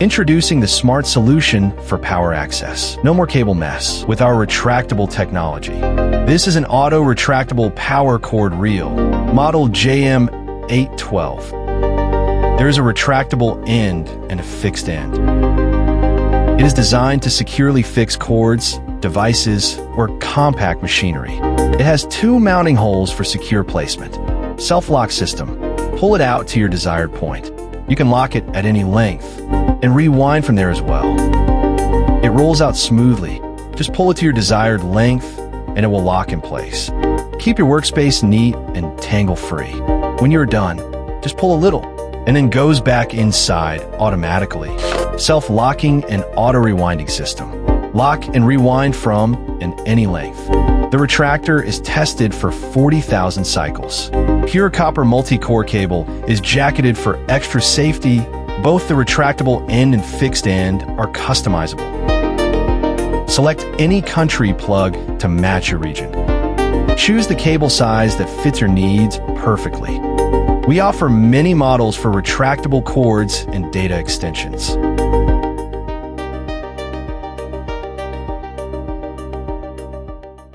Introducing the smart solution for power access. No more cable mess with our retractable technology. This is an auto-retractable power cord reel, model JM.812. There is a retractable end and a fixed end. It is designed to securely fix cords, devices, or compact machinery. It has 2 mounting holes for secure placement. Self-lock system. Pull it out to your desired point. You can lock it at any length and rewind from there as well. It rolls out smoothly. Just pull it to your desired length and it will lock in place. Keep your workspace neat and tangle-free. When you're done, just pull a little and then goes back inside automatically. Self-locking and auto-rewinding system. Lock and rewind from and any length. The retractor is tested for 40,000 cycles. Pure copper multi-core cable is jacketed for extra safety. Both the retractable end and fixed end are customizable. Select any country plug to match your region. Choose the cable size that fits your needs perfectly. We offer many models for retractable cords and data extensions.